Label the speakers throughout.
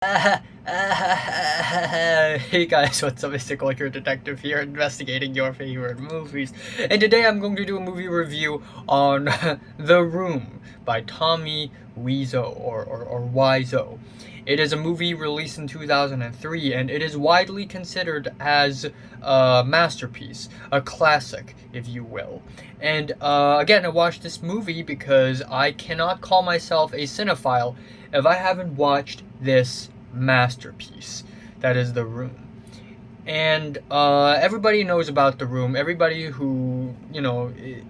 Speaker 1: Hey guys, what's up? It's Nick, your detective here, investigating your favorite movies. And today I'm going to do a movie review on The Room by Tommy Wiseau, or Wiseau. It is a movie released in 2003, and it is widely considered as a masterpiece, a classic, if you will. And again, I watched this movie because I cannot call myself a cinephile if I haven't watched this masterpiece that is The Room. And everybody knows about The Room. Everybody who,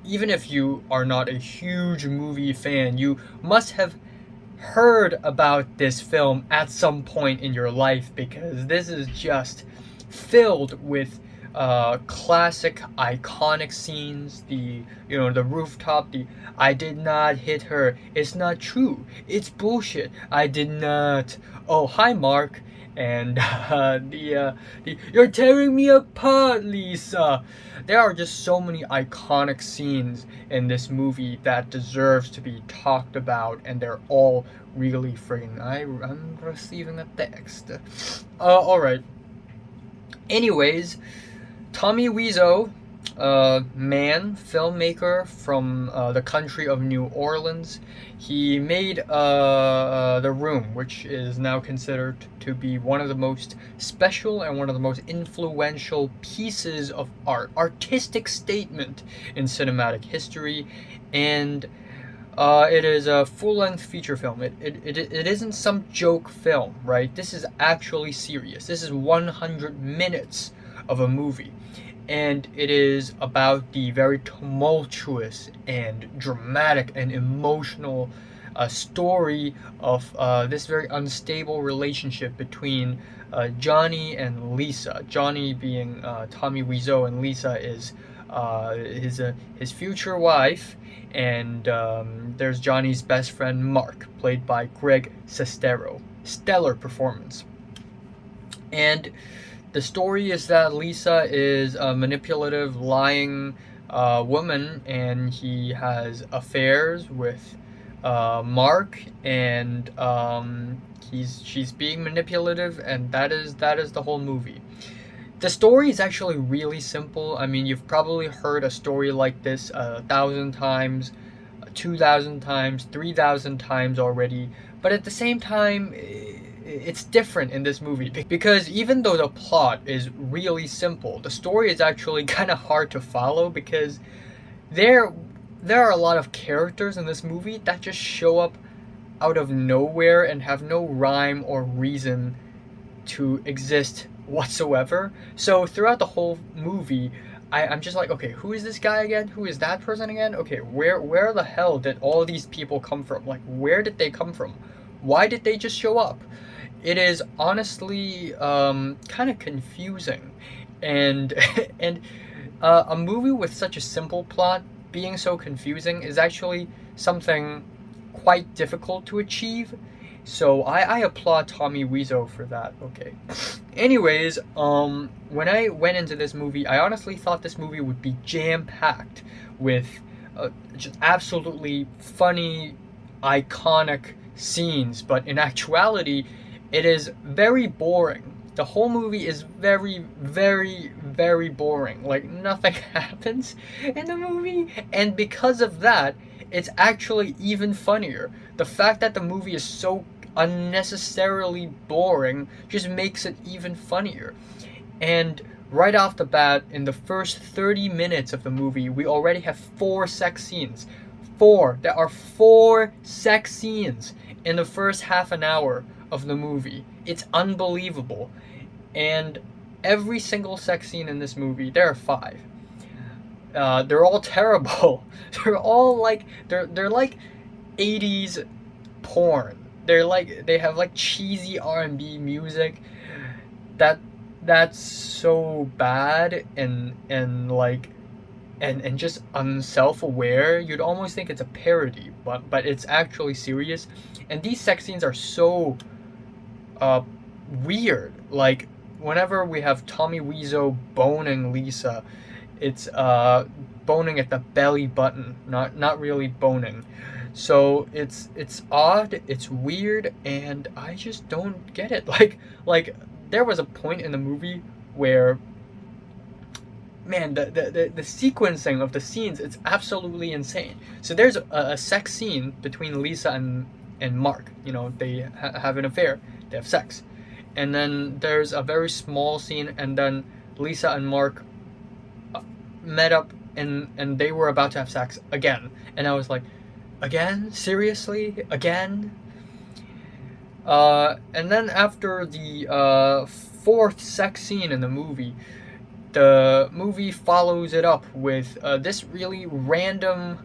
Speaker 1: even if you are not a huge movie fan, you must have heard about this film at some point in your life, because this is just filled with classic, iconic scenes. The rooftop. The "I did not hit her. It's not true. It's bullshit. I did not. Oh, hi, Mark." And the "You're tearing me apart, Lisa." There are just so many iconic scenes in this movie that deserves to be talked about, and they're all really friggin'. I'm receiving a text. All right. Anyways, Tommy Wiseau, man, filmmaker from the country of New Orleans. He made The Room, which is now considered to be one of the most special and one of the most influential pieces of art, artistic statement in cinematic history. And it is a full-length feature film. It isn't some joke film, right? This is actually serious. This is 100 minutes of a movie. And it is about the very tumultuous and dramatic and emotional story of this very unstable relationship between Johnny and Lisa. Johnny being Tommy Wiseau, and Lisa is his future wife. And there's Johnny's best friend Mark, played by Greg Sestero. Stellar performance. And the story is that Lisa is a manipulative, lying woman, and he has affairs with Mark, and she's being manipulative, and that is the whole movie. The story is actually really simple. I mean, you've probably heard a story like this 1,000 times, 2,000 times, 3,000 times already. But at the same time, it's different in this movie, because even though the plot is really simple, the story is actually kind of hard to follow, because there there are a lot of characters in this movie that just show up out of nowhere and have no rhyme or reason to exist whatsoever. So throughout the whole movie, I'm just like, okay, who is this guy again? Who is that person again? Okay, where the hell did all these people come from? Like, where did they come from? Why did they just show up? It is honestly kind of confusing, and and a movie with such a simple plot being so confusing is actually something quite difficult to achieve. So I applaud Tommy Wiseau for that. Okay. Anyways, when I went into this movie, I honestly thought this movie would be jam packed with just absolutely funny, iconic scenes, but in actuality, it is very boring. The whole movie is very, very, very boring. Like, nothing happens in the movie, and because of that, it's actually even funnier. The fact that the movie is so unnecessarily boring just makes it even funnier. And right off the bat, in the first 30 minutes of the movie, we already have four sex scenes. Four. There are four sex scenes in the first half an hour of the movie. It's unbelievable. And every single sex scene in this movie, there are five. They're all terrible. They're all like they're like 80s porn. They have like cheesy R&B music that that's so bad, and just unself-aware. You'd almost think it's a parody, but it's actually serious. And these sex scenes are so uh weird. Like, whenever we have Tommy Wiseau boning Lisa, it's boning at the belly button, not really boning. So it's odd, it's weird, and I just don't get it. Like there was a point in the movie where, man, the sequencing of the scenes, it's absolutely insane. So there's a sex scene between Lisa and Mark. You know, they have an affair, they have sex, and then there's a very small scene, and then Lisa and Mark met up, and they were about to have sex again, and I was like, again, seriously, again. And then after the fourth sex scene in the movie, the movie follows it up with this really random,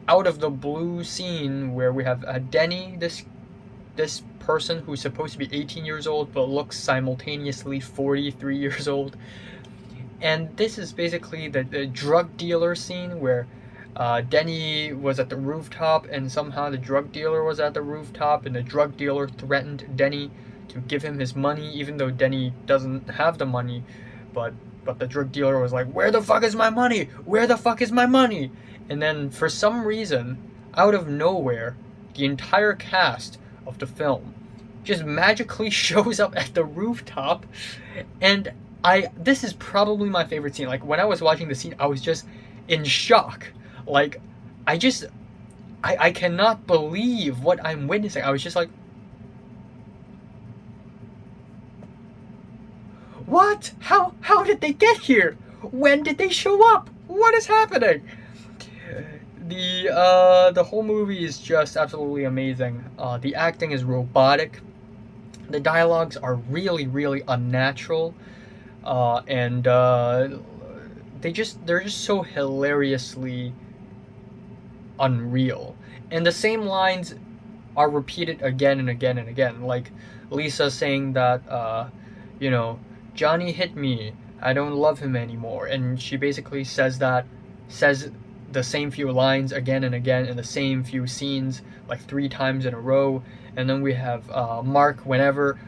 Speaker 1: out of the blue scene where we have Denny, this person who's supposed to be 18 years old but looks simultaneously 43 years old. And this is basically the drug dealer scene where Denny was at the rooftop, and somehow the drug dealer was at the rooftop, and the drug dealer threatened Denny to give him his money, even though Denny doesn't have the money. But the drug dealer was like, "Where the fuck is my money? Where the fuck is my money?" And then for some reason, out of nowhere, the entire cast of the film just magically shows up at the rooftop, and this is probably my favorite scene. Like when I was watching the scene, I was just in shock. Like I cannot believe what I'm witnessing. I was just like, what? How did they get here? When did they show up? What is happening? The whole movie is just absolutely amazing. The acting is robotic. The dialogues are really, really unnatural. And they're just so hilariously unreal. And the same lines are repeated again and again and again. Like Lisa saying that, you know, Johnny hit me, I don't love him anymore. And she basically says the same few lines again and again in the same few scenes, like 3 times in a row. And then we have Mark, whenever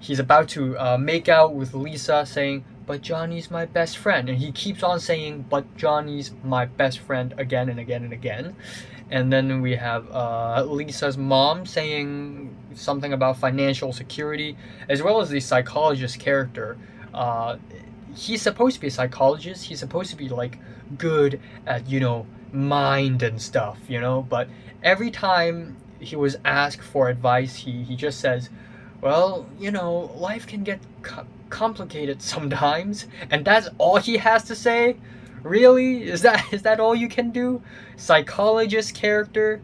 Speaker 1: he's about to make out with Lisa, saying, "But Johnny's my best friend." And he keeps on saying, "But Johnny's my best friend," again and again and again. And then we have Lisa's mom saying something about financial security, as well as the psychologist character. He's supposed to be a psychologist. He's supposed to be like good at, you know, mind and stuff, you know. But every time he was asked for advice, he just says, "Well, you know, life can get complicated sometimes," and that's all he has to say. Really? Is that all you can do? Psychologist character.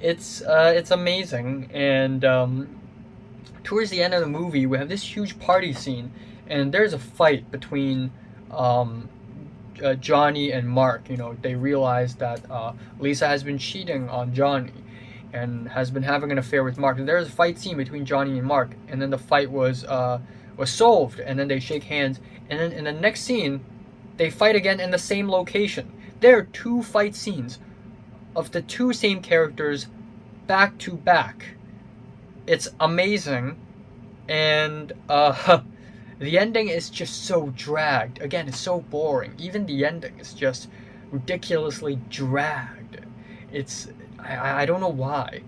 Speaker 1: It's amazing. And towards the end of the movie, we have this huge party scene, and there's a fight between Johnny and Mark. You know, they realize that Lisa has been cheating on Johnny and has been having an affair with Mark. And there's a fight scene between Johnny and Mark, and then the fight was solved, and then they shake hands, and then in the next scene, they fight again in the same location. There are 2 fight scenes of the 2 same characters back to back. It's amazing, and the ending is just so dragged. Again, it's so boring. Even the ending is just ridiculously dragged. I don't know why.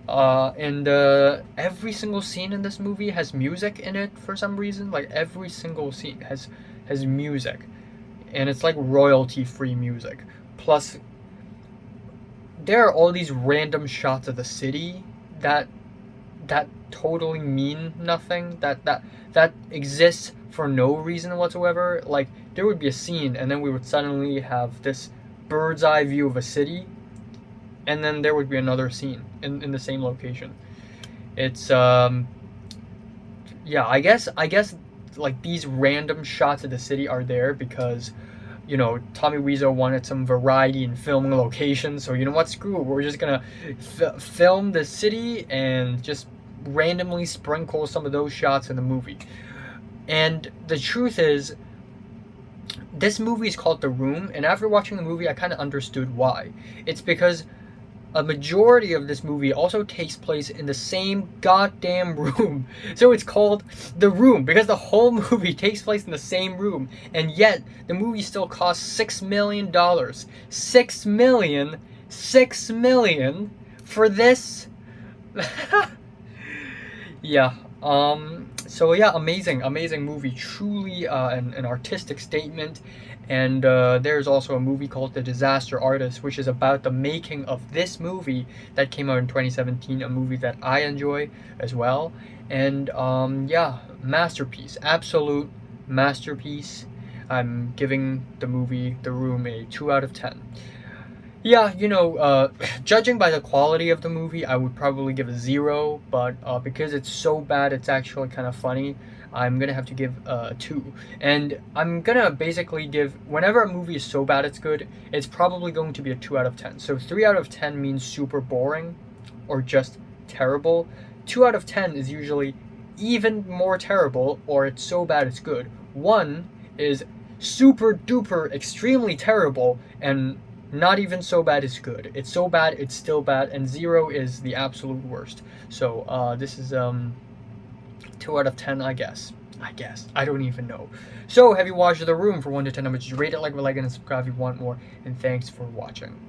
Speaker 1: And every single scene in this movie has music in it for some reason. Like every single scene has music, and it's like royalty-free music. Plus, there are all these random shots of the city that totally mean nothing. That exists for no reason whatsoever. Like there would be a scene, and then we would suddenly have this bird's eye view of a city, and then there would be another scene in the same location. It's yeah, I guess like these random shots of the city are there because, you know, Tommy Wiseau wanted some variety in filming locations. So you know what, screw it, we're just gonna film the city and just randomly sprinkle some of those shots in the movie. And the truth is, this movie is called The Room, and after watching the movie, I kind of understood why. It's because a majority of this movie also takes place in the same goddamn room. So it's called The Room because the whole movie takes place in the same room, and yet the movie still costs $6 million. $6 million, 6 million for this. Yeah. So yeah, amazing movie. Truly an artistic statement. And there's also a movie called The Disaster Artist, which is about the making of this movie that came out in 2017. A movie that I enjoy as well. And yeah, masterpiece. Absolute masterpiece. I'm giving the movie The Room a 2 out of 10. Yeah, judging by the quality of the movie, I would probably give a 0, but because it's so bad, it's actually kind of funny. I'm gonna have to give a 2. And I'm gonna basically give, whenever a movie is so bad it's good, it's probably going to be a 2 out of 10. So 3 out of 10 means super boring or just terrible. 2 out of 10 is usually even more terrible, or it's so bad it's good. 1 is super duper extremely terrible, and not even so bad it's good. It's so bad it's still bad, and 0 is the absolute worst. So this is 2 out of 10, I guess. I don't even know. So have you watched The Room? For 1 to 10 numbers, just rate it, like, and subscribe if you want more, and thanks for watching.